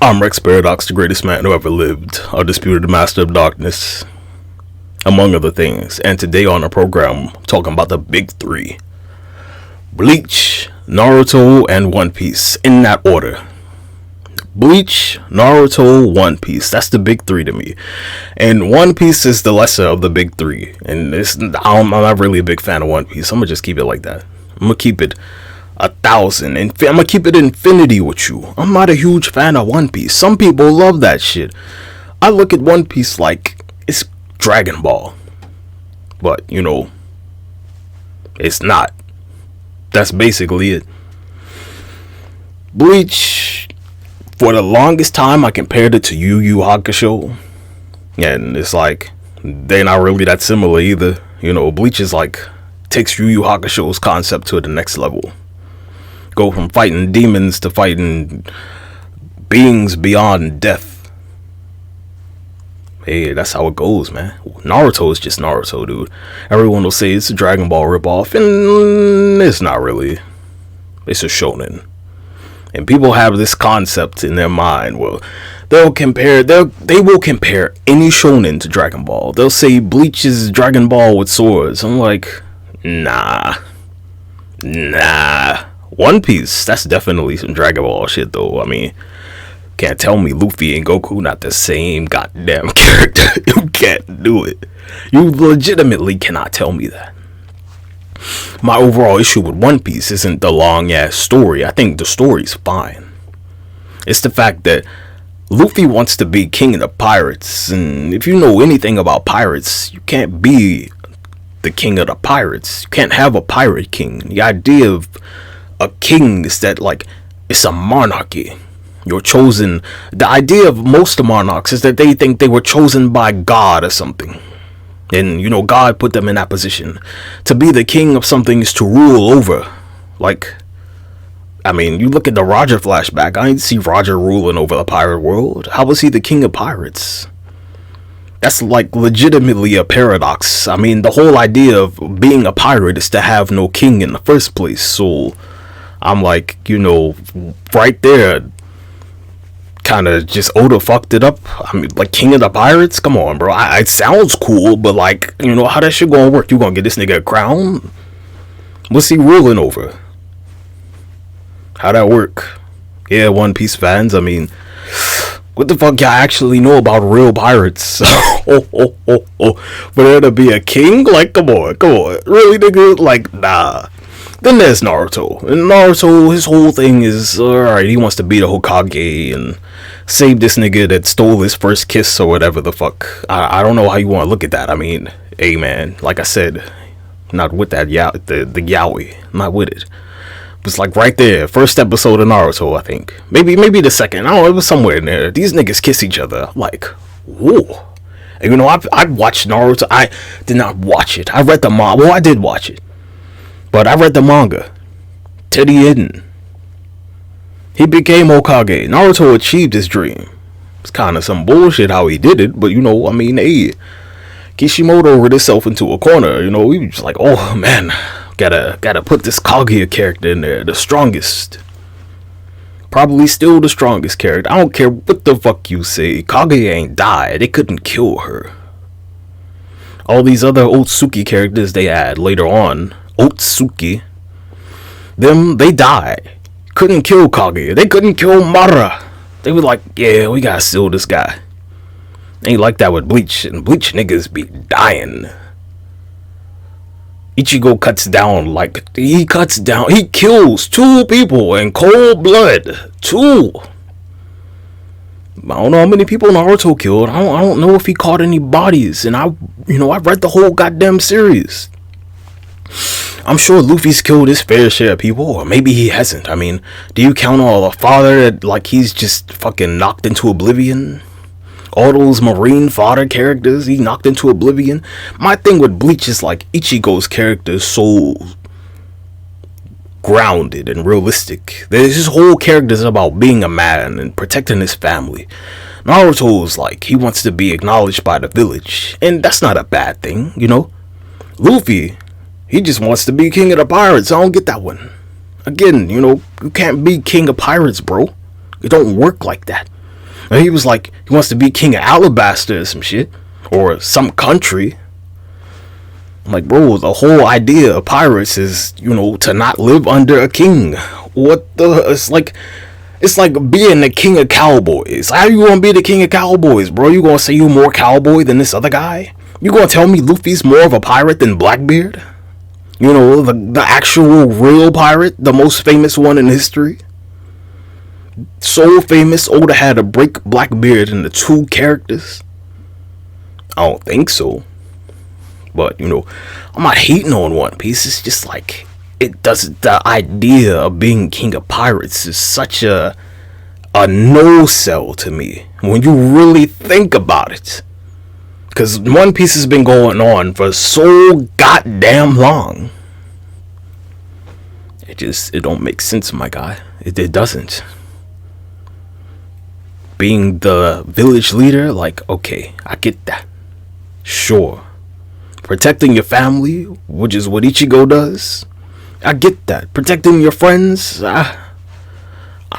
I'm RexParadox, the greatest man who ever lived, undisputed master of darkness, among other things. And today on the program, talking about the big three: Bleach, Naruto, and One Piece, in that order. Bleach, Naruto, One Piece. That's the big three to me. And One Piece is the lesser of the big three. And I'm not really a big fan of One Piece. I'm gonna just keep it like that. I'm gonna keep it 1,000, and I'm gonna keep it infinity with you. I'm not a huge fan of One Piece. Some people love that shit. I look at One Piece like it's Dragon Ball, but it's not. That's basically it. Bleach, for the longest time I compared it to Yu Yu Hakusho, and it's like they're not really that similar either. Bleach is like takes Yu Yu Hakusho's concept to the next level. Go from fighting demons to fighting beings beyond death. Hey, that's how it goes, man. Naruto is just Naruto, dude. Everyone will say it's a Dragon Ball ripoff, and it's not really. It's a shonen. And people have this concept in their mind. Well, they will compare any shonen to Dragon Ball. They'll say Bleach is Dragon Ball with swords. I'm like, nah. One Piece, that's definitely some Dragon Ball shit, though. I mean, can't tell me Luffy and Goku not the same goddamn character. You can't do it. You legitimately cannot tell me that. My overall issue with One Piece isn't the long ass story. I think the story's fine. It's the fact that Luffy wants to be king of the pirates, and if you know anything about pirates, you can't be the king of the pirates. You can't have a pirate king. The idea of a king is that, like, it's a monarchy. You're chosen. The idea of most monarchs is that they think they were chosen by God or something. And, God put them in that position. To be the king of something is to rule over. Like, I mean, you look at the Roger flashback. I didn't see Roger ruling over the pirate world. How was he the king of pirates? That's like legitimately a paradox. I mean, the whole idea of being a pirate is to have no king in the first place. So I'm like, right there, kind of just Oda fucked it up. I mean, like, king of the pirates? Come on, bro. It sounds cool, but like, how that shit gonna work? You gonna get this nigga a crown? What's he ruling over? How that work? Yeah, One Piece fans, I mean, what the fuck y'all actually know about real pirates? For there to be a king? Like, come on. Really, nigga? Like, nah. Then there's Naruto. And Naruto, his whole thing is, alright, he wants to be the Hokage and save this nigga that stole his first kiss or whatever the fuck. I don't know how you want to look at that. I mean, hey man, like I said, not with that the yaoi. Not with it. It's like right there, first episode of Naruto, I think. Maybe the second. I don't know, it was somewhere in there. These niggas kiss each other. I'm like, whoa. And I watched Naruto. I did not watch it. I read the manga. Well, I did watch it. But I read the manga. To the end. He became Hokage. Naruto achieved his dream. It's kind of some bullshit how he did it. But, I mean, hey, Kishimoto worked himself into a corner. He was just like, oh, man. Gotta put this Kaguya character in there. The strongest. Probably still the strongest character. I don't care what the fuck you say. Kaguya ain't died. They couldn't kill her. All these other Otsuki characters they add later on. Otsuki. They died. Couldn't kill Kaguya. They couldn't kill Madara. They were like, yeah, we gotta steal this guy. Ain't like that with Bleach. And Bleach niggas be dying. Ichigo he kills 2 people in cold blood. 2. I don't know how many people Naruto killed. I don't know if he caught any bodies. And I read the whole goddamn series. I'm sure Luffy's killed his fair share of people, or maybe he hasn't. I mean, do you count all the father that, like, he's just fucking knocked into oblivion? All those marine fodder characters he knocked into oblivion. My thing with Bleach is like Ichigo's character is so grounded and realistic. His whole character is about being a man and protecting his family. Naruto's like, he wants to be acknowledged by the village, and that's not a bad thing, Luffy, he just wants to be king of the pirates. I don't get that one. Again, you can't be king of pirates, bro. It don't work like that. And he was like, he wants to be king of Alabasta or some shit, or some country. I'm like, bro, the whole idea of pirates is, you know, to not live under a king. What the? It's like being the king of cowboys. How you gonna be the king of cowboys, bro? You gonna say you more cowboy than this other guy? You gonna tell me Luffy's more of a pirate than Blackbeard? You know, the actual real pirate, the most famous one in history. So famous, Oda had to break Blackbeard into 2 characters. I don't think so. But, you know, I'm not hating on One Piece. It's just like, it doesn't, the idea of being king of pirates is such a no sell to me when you really think about it. Because One Piece has been going on for so goddamn long. It don't make sense, my guy. It doesn't. Being the village leader, like, okay, I get that. Sure. Protecting your family, which is what Ichigo does, I get that. Protecting your friends, I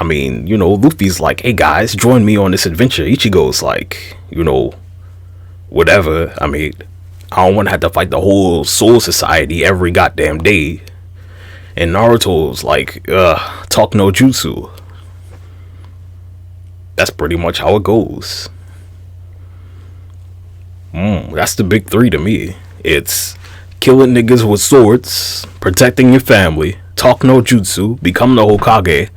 mean, you know, Luffy's like, hey guys, join me on this adventure. Ichigo's like, you know, whatever. I mean, I don't want to have to fight the whole Soul Society every goddamn day. And Naruto's like, talk no jutsu. That's pretty much how it goes. That's the big 3 to me. It's killing niggas with swords, protecting your family, talk no jutsu, become the Hokage.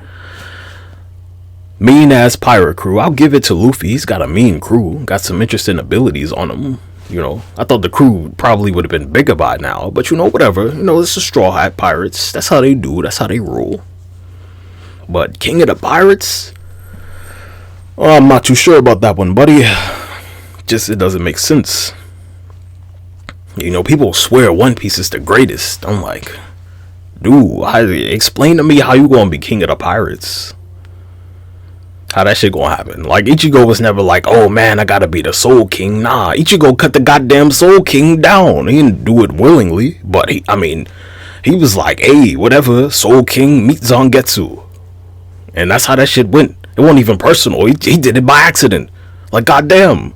Mean ass pirate crew. I'll give it to Luffy. He's got a mean crew. Got some interesting abilities on him. You know, I thought the crew probably would have been bigger by now, but you know, whatever. You know, it's the Straw Hat Pirates. That's how they do. That's how they roll. But King of the Pirates? Oh, I'm not too sure about that one, buddy. Just, it doesn't make sense. You know, people swear One Piece is the greatest. I'm like, dude, explain to me how you gonna be King of the Pirates. How that shit gonna happen? Like, Ichigo was never like, oh man, I gotta be the Soul King. Nah, Ichigo cut the goddamn Soul King down. He didn't do it willingly, but he was like, hey, whatever, Soul King, meet Zangetsu. And that's how that shit went. It wasn't even personal. He did it by accident. Like, goddamn.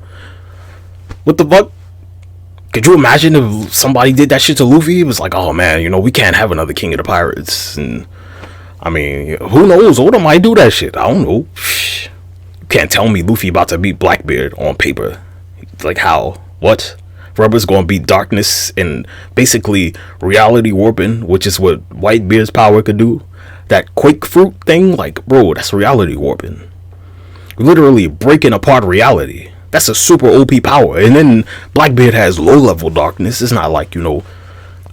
What the fuck? Could you imagine if somebody did that shit to Luffy? It was like, oh man, you know, we can't have another King of the Pirates. And I mean, who knows? Oda might do that shit. I don't know. You can't tell me Luffy about to beat Blackbeard on paper. Like, how? What? Rubber's gonna beat darkness and basically reality warping, which is what Whitebeard's power could do. That quake fruit thing, like, bro, that's reality warping. Literally breaking apart reality. That's a super OP power. And then Blackbeard has low level darkness. It's not like, you know,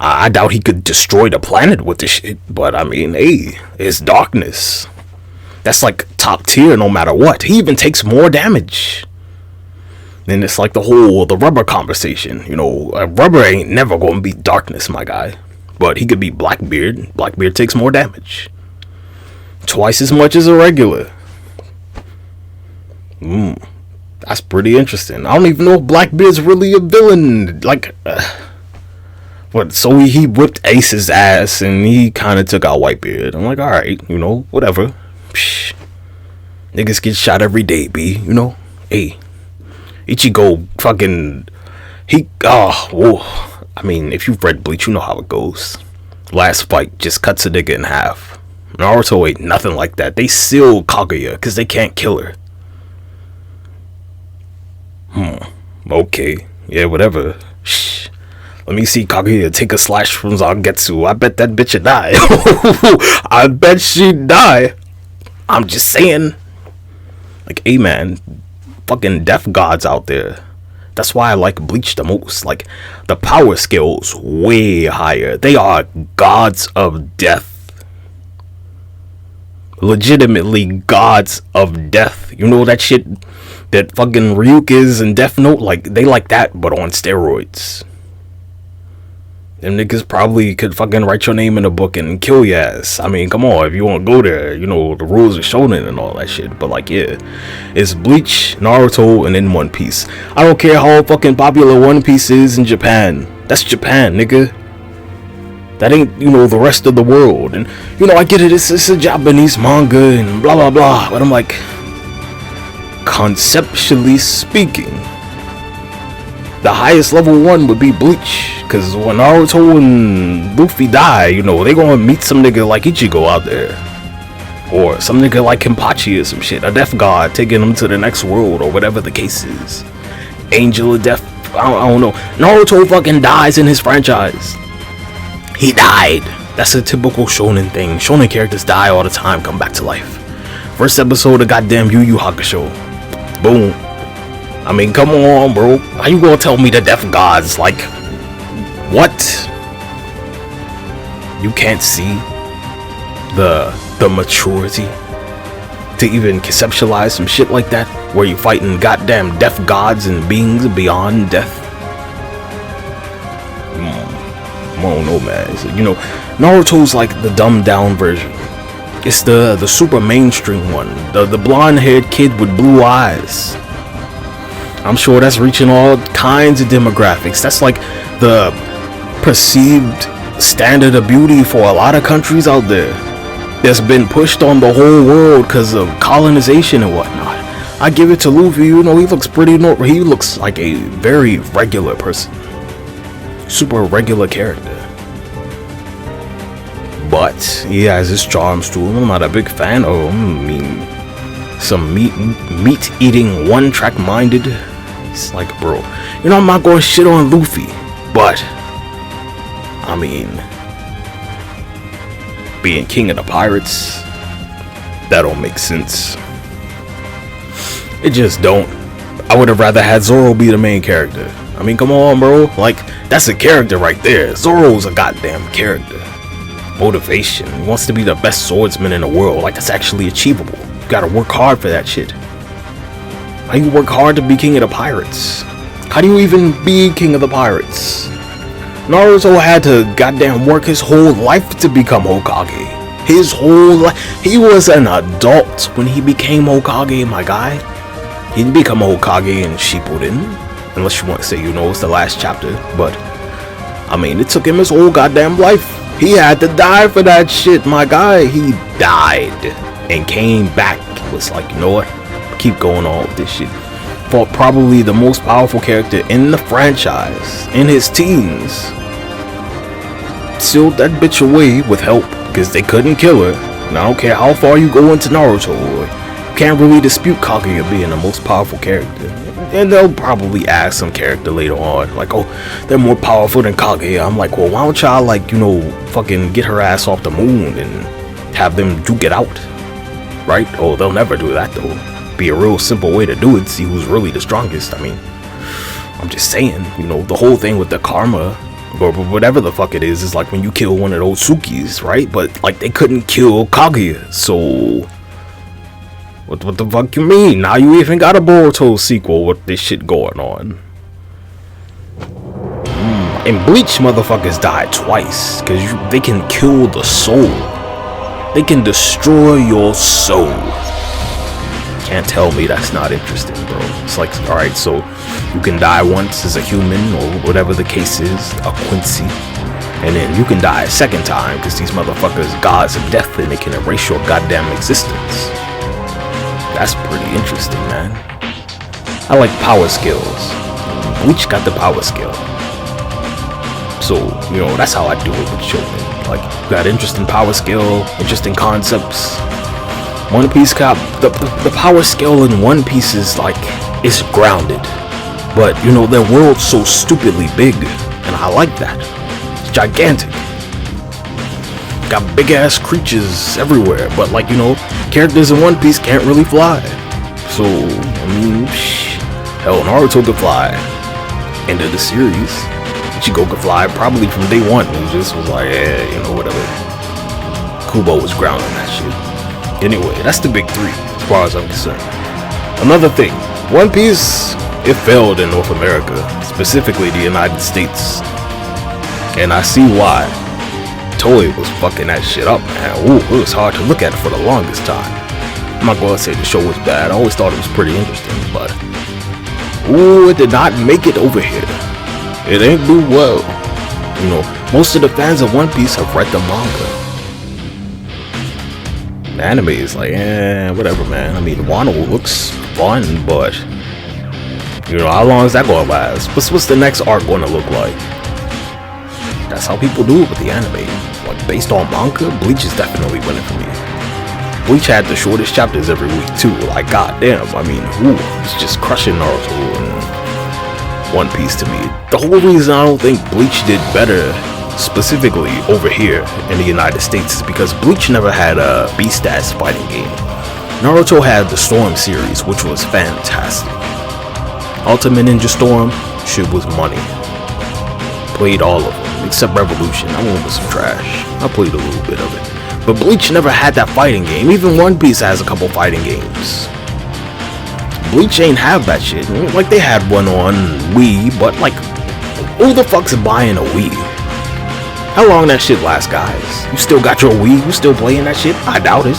I doubt he could destroy the planet with this shit. But I mean, hey, it's darkness. That's like top tier no matter what. He even takes more damage. And it's like the Rubber conversation. You know, Rubber ain't never gonna beat darkness, my guy. But he could beat Blackbeard. Blackbeard takes more damage. Twice as much as a regular. That's pretty interesting. I don't even know if Blackbeard's really a villain. Like, but so he whipped Ace's ass and he kind of took out Whitebeard. I'm like, all right, you know, whatever. Psh, niggas get shot every day, B. You know, hey, Ichigo fucking I mean, if you've read Bleach, you know how it goes. Last fight just cuts a nigga in half. Naruto ain't nothing like that. They seal Kaguya because they can't kill her. Okay. Yeah, whatever. Shh. Let me see Kaguya take a slash from Zangetsu. I bet that bitch would die. I bet she'd die. I'm just saying. Like, hey man, fucking death gods out there. That's why I like Bleach the most. Like, the power scale's way higher. They are gods of death. Legitimately gods of death. You know that shit that fucking Ryuk is in Death Note? Like, they like that, but on steroids. Them niggas probably could fucking write your name in a book and kill your ass. I mean, come on, if you want to go there, you know, the rules are shonen and all that shit. But like, yeah, it's Bleach, Naruto, and then One Piece. I don't care how fucking popular One Piece is in Japan. That's Japan, nigga. That ain't, you know, the rest of the world. And, you know, I get it, it's a Japanese manga and blah, blah, blah. But I'm like, conceptually speaking, the highest level one would be Bleach. Cause when Naruto and Luffy die, you know, they gonna meet some nigga like Ichigo out there. Or some nigga like Kenpachi or some shit. A death god taking them to the next world or whatever the case is. Angel of Death. I don't know. Naruto fucking dies in his franchise. He died. That's a typical shonen thing. Shonen characters die all the time, come back to life. First episode of goddamn Yu Yu Hakusho. Boom. I mean, come on, bro. How you gonna tell me the death gods, like, what? You can't see the maturity to even conceptualize some shit like that, where you fighting goddamn death gods and beings beyond death. I don't know, man. So, you know, Naruto's like the dumbed down version. It's the super mainstream one, the blonde haired kid with blue eyes. I'm sure that's reaching all kinds of demographics. That's like the perceived standard of beauty for a lot of countries out there. That's been pushed on the whole world because of colonization and whatnot. I give it to Luffy, you know, he looks pretty normal. He looks like a very regular person. Super regular character. But he has his charms to him. I'm not a big fan of him. I mean, some meat eating, one track minded. It's like, bro, you know, I'm not going to shit on Luffy, but I mean, being king of the pirates, that don't make sense. It just don't. I would have rather had Zoro be the main character. I mean, come on, bro. Like, that's a character right there. Zoro's a goddamn character. Motivation. He wants to be the best swordsman in the world. Like, that's actually achievable. You gotta work hard for that shit. How you work hard to be king of the pirates? How do you even be king of the pirates? Naruto had to goddamn work his whole life to become Hokage. His whole life. He was an adult when he became Hokage, my guy. He didn't become a Hokage in Shippuden. Unless you want to say, you know, it's the last chapter. But, I mean, it took him his whole goddamn life. He had to die for that shit, my guy. He died and came back. Was like, you know what? Keep going on with this shit. Fought probably the most powerful character in the franchise in his teens. Sealed that bitch away with help because they couldn't kill her. And I don't care how far you go into Naruto, you can't really dispute Kaguya being the most powerful character. And they'll probably add some character later on, like, oh, they're more powerful than Kaguya. I'm like, well, why don't y'all, like, you know, fucking get her ass off the moon and have them duke it out, right? Oh, they'll never do that though. Be a real simple way to do it, see who's really the strongest. I mean, I'm just saying, you know, the whole thing with the karma or whatever the fuck it is like when you kill one of those Tsukis, right? But like, they couldn't kill Kaguya, so what the fuck you mean? Now you even got a Boruto sequel with this shit going on. And Bleach motherfuckers died twice because they can kill the soul. They can destroy your soul. Can't tell me that's not interesting, bro. It's like, alright, so you can die once as a human or whatever the case is, a Quincy, and then you can die a second time because these motherfuckers gods of death and they can erase your goddamn existence. That's pretty interesting, man. I like power skills. Bleach got the power skill. So, you know, that's how I do it with children. Like, you got interesting power skill, interesting concepts. One Piece got the power skill in One Piece is like, it's grounded, but you know, their world's so stupidly big, and I like that. It's gigantic. Got big ass creatures everywhere, but like, you know, characters in One Piece can't really fly. So, I mean, hell, Naruto could fly. End of the series. Ichigo could fly probably from day one. He just was like, yeah, you know, whatever. Kubo was grounded on that shit. Anyway, that's the big three, as far as I'm concerned. Another thing, One Piece, it failed in North America, specifically the United States. And I see why. Toei was fucking that shit up, man. Ooh, it was hard to look at for the longest time. I'm not gonna say the show was bad, I always thought it was pretty interesting, but ooh, it did not make it over here. It ain't do well. You know, most of the fans of One Piece have read the manga. The anime is like, whatever, man. I mean, Wano looks fun, but you know, how long is that going to last? What's the next arc going to look like? That's how people do it with the anime. Like, based on manga, Bleach is definitely winning for me. Bleach had the shortest chapters every week too. Like, goddamn, I mean, it's just crushing Naruto and One Piece to me. The whole reason I don't think Bleach did better, specifically over here in the United States, is because Bleach never had a B-Stats fighting game. Naruto had the Storm series, which was fantastic. Ultimate Ninja Storm, shit was money. Played all of them, except Revolution. That one was some trash. I played a little bit of it. But Bleach never had that fighting game. Even One Piece has a couple fighting games. Bleach ain't have that shit. Like, they had one on Wii, but like, who the fuck's buying a Wii? How long that shit lasts, guys? You still got your Wii? You still playing that shit? I doubt it.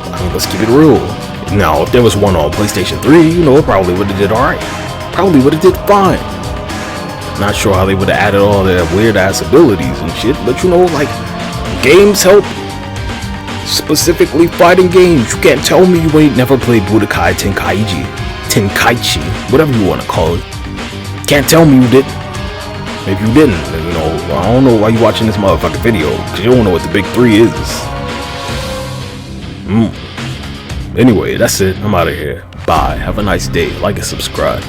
I mean, let's keep it real. Now, if there was one on PlayStation 3, you know, it probably would have did alright. Probably would have did fine. Not sure how they would have added all their weird ass abilities and shit, but you know, like, games help. Specifically fighting games. You can't tell me you ain't never played Budokai Tenkaichi, whatever you want to call it. Can't tell me you didn't. If you didn't, then, you know, I don't know why you watching this motherfucking video, because you don't know what the big three is. Anyway, that's it. I'm out of here. Bye. Have a nice day. Like and subscribe.